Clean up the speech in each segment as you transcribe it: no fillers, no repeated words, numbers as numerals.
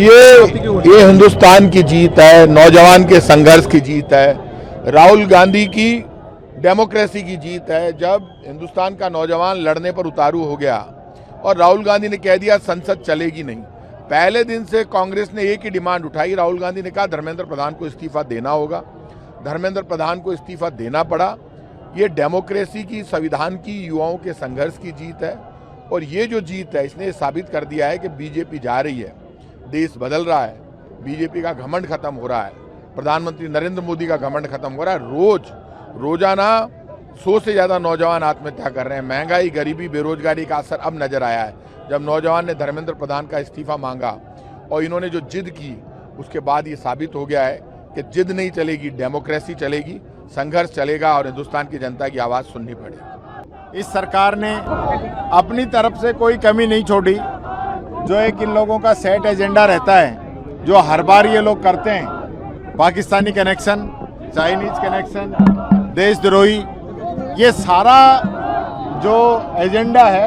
ये हिंदुस्तान की जीत है, नौजवान के संघर्ष की जीत है, राहुल गांधी की डेमोक्रेसी की जीत है। जब हिंदुस्तान का नौजवान लड़ने पर उतारू हो गया और राहुल गांधी ने कह दिया संसद चलेगी नहीं, पहले दिन से कांग्रेस ने एक ही डिमांड उठाई। राहुल गांधी ने कहा धर्मेंद्र प्रधान को इस्तीफा देना होगा, धर्मेंद्र प्रधान को इस्तीफा देना पड़ा। ये डेमोक्रेसी की, संविधान की, युवाओं के संघर्ष की जीत है। और ये जो जीत है इसने साबित कर दिया है कि बीजेपी जा रही है, देश बदल रहा है, बीजेपी का घमंड खत्म हो रहा है, प्रधानमंत्री नरेंद्र मोदी का घमंड खत्म हो रहा है। रोजाना 100 से ज़्यादा नौजवान आत्महत्या कर रहे हैं। महंगाई, गरीबी, बेरोजगारी का असर अब नजर आया है। जब नौजवान ने धर्मेंद्र प्रधान का इस्तीफा मांगा और इन्होंने जो जिद की, उसके बाद ये साबित हो गया है कि जिद नहीं चलेगी, डेमोक्रेसी चलेगी, संघर्ष चलेगा और हिंदुस्तान की जनता की आवाज़ सुननी पड़ेगी। इस सरकार ने अपनी तरफ से कोई कमी नहीं छोड़ी। जो एक इन लोगों का सेट एजेंडा रहता है, जो हर बार ये लोग करते हैं, पाकिस्तानी कनेक्शन, चाइनीज कनेक्शन, देशद्रोही, ये सारा जो एजेंडा है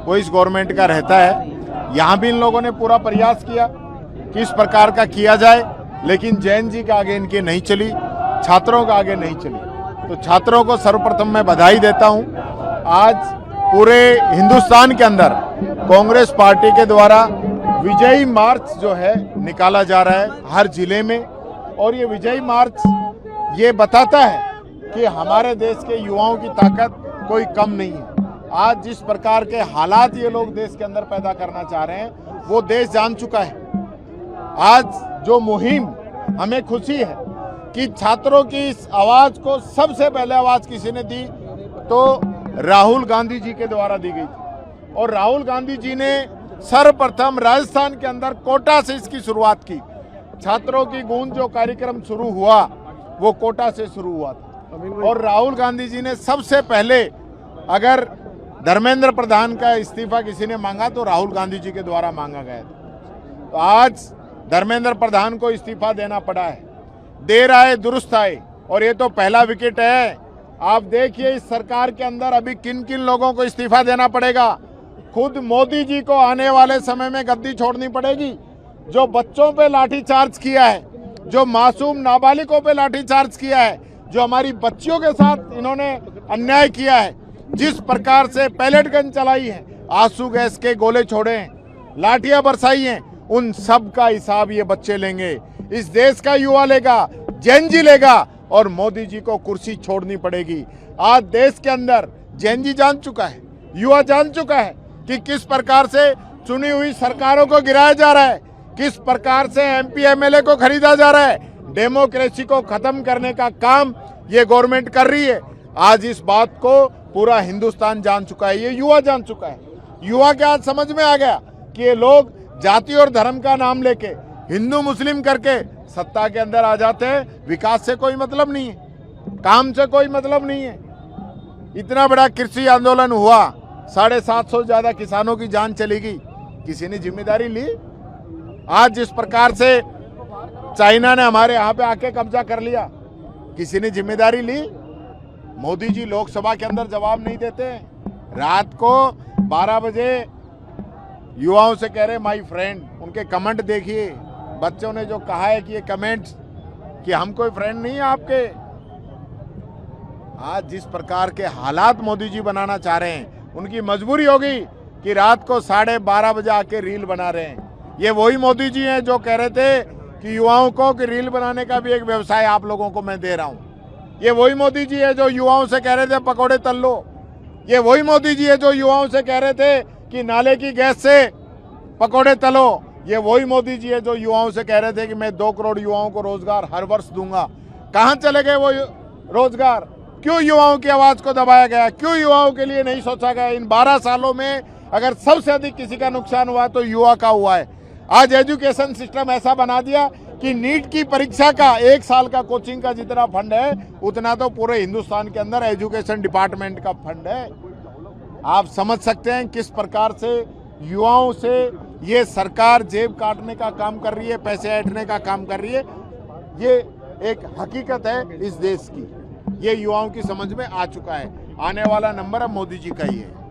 वो इस गवर्नमेंट का रहता है। यहाँ भी इन लोगों ने पूरा प्रयास किया कि इस प्रकार का किया जाए, लेकिन जैन जी के आगे इनकी नहीं चली, छात्रों का आगे नहीं चली। तो छात्रों को सर्वप्रथम मैं बधाई देता हूँ। आज पूरे हिंदुस्तान के अंदर कांग्रेस पार्टी के द्वारा विजयी मार्च जो है निकाला जा रहा है हर जिले में। और ये विजयी मार्च ये बताता है कि हमारे देश के युवाओं की ताकत कोई कम नहीं है। आज जिस प्रकार के हालात ये लोग देश के अंदर पैदा करना चाह रहे हैं वो देश जान चुका है। आज जो मुहिम, हमें खुशी है कि छात्रों की इस आवाज को सबसे पहले आवाज किसी ने दी तो राहुल गांधी जी के द्वारा दी गई थी। और राहुल गांधी जी ने सर्वप्रथम राजस्थान के अंदर कोटा से इसकी शुरुआत की। छात्रों की गूंज जो कार्यक्रम शुरू हुआ वो कोटा से शुरू हुआ था। और राहुल गांधी जी ने सबसे पहले, अगर धर्मेंद्र प्रधान का इस्तीफा किसी ने मांगा तो राहुल गांधी जी के द्वारा मांगा गया था। तो आज धर्मेंद्र प्रधान को इस्तीफा देना पड़ा है। देर आए दुरुस्त आए, और ये तो पहला विकेट है। आप देखिए इस सरकार के अंदर अभी किन किन लोगों को इस्तीफा देना पड़ेगा। खुद मोदी जी को आने वाले समय में गद्दी छोड़नी पड़ेगी। जो बच्चों पे लाठीचार्ज किया है, जो मासूम नाबालिगों पे लाठीचार्ज किया है, जो हमारी बच्चियों के साथ इन्होंने अन्याय किया है, जिस प्रकार से पैलेट गन चलाई है, आंसू गैस के गोले छोड़े हैं, लाठियां बरसाई हैं, उन सब का हिसाब ये बच्चे लेंगे। इस देश का युवा लेगा, जैन जी लेगा, और मोदी जी को कुर्सी छोड़नी पड़ेगी। आज देश के अंदर जैन जी जान चुका है, युवा जान चुका है कि किस प्रकार से चुनी हुई सरकारों को गिराया जा रहा है, किस प्रकार से एमपी एमएलए को खरीदा जा रहा है। डेमोक्रेसी को खत्म करने का काम ये गवर्नमेंट कर रही है। आज इस बात को पूरा हिंदुस्तान जान चुका है, ये युवा जान चुका है। युवा के आज समझ में आ गया कि ये लोग जाति और धर्म का नाम लेके, हिंदू मुस्लिम करके सत्ता के अंदर आ जाते हैं। विकास से कोई मतलब नहीं है, काम से कोई मतलब नहीं है। इतना बड़ा कृषि आंदोलन हुआ, 750 से ज्यादा किसानों की जान चली गई, किसी ने जिम्मेदारी ली? आज जिस प्रकार से चाइना ने हमारे यहाँ पे आके कब्जा कर लिया, किसी ने जिम्मेदारी ली? मोदी जी लोकसभा के अंदर जवाब नहीं देते। रात को 12 बजे युवाओं से कह रहे माय फ्रेंड, उनके कमेंट देखिए। बच्चों ने जो कहा है कि ये कमेंट्स कि हम कोई फ्रेंड नहीं है आपके। आज जिस प्रकार के हालात मोदी जी बनाना चाह रहे हैं, उनकी मजबूरी होगी कि रात को 12:30 बजे आके रील बना रहे हैं। ये वही मोदी जी हैं जो कह रहे थे कि युवाओं को कि रील बनाने का भी एक व्यवसाय आप लोगों को मैं दे रहा हूं। ये वही मोदी जी है जो युवाओं से कह रहे थे पकौड़े तल लो। ये वही मोदी जी है जो युवाओं से कह रहे थे कि नाले की गैस से पकौड़े तलो। ये वही मोदी जी है जो युवाओं से कह रहे थे कि मैं 2 करोड़ युवाओं को रोजगार हर वर्ष दूंगा। कहां चले गए वो रोजगार? क्यों युवाओं की आवाज को दबाया गया? क्यों युवाओं के लिए नहीं सोचा गया? इन 12 सालों में अगर सबसे अधिक किसी का नुकसान हुआ तो युवा का हुआ है। आज एजुकेशन सिस्टम ऐसा बना दिया कि नीट की परीक्षा का 1 साल का कोचिंग का जितना फंड है, उतना तो पूरे हिंदुस्तान के अंदर एजुकेशन डिपार्टमेंट का फंड है। आप समझ सकते हैं किस प्रकार से युवाओं से ये सरकार जेब काटने का काम कर रही है, पैसे ऐंठने का काम कर रही है। ये एक हकीकत है इस देश की, ये युवाओं की समझ में आ चुका है। आने वाला नंबर अब मोदी जी का ही है।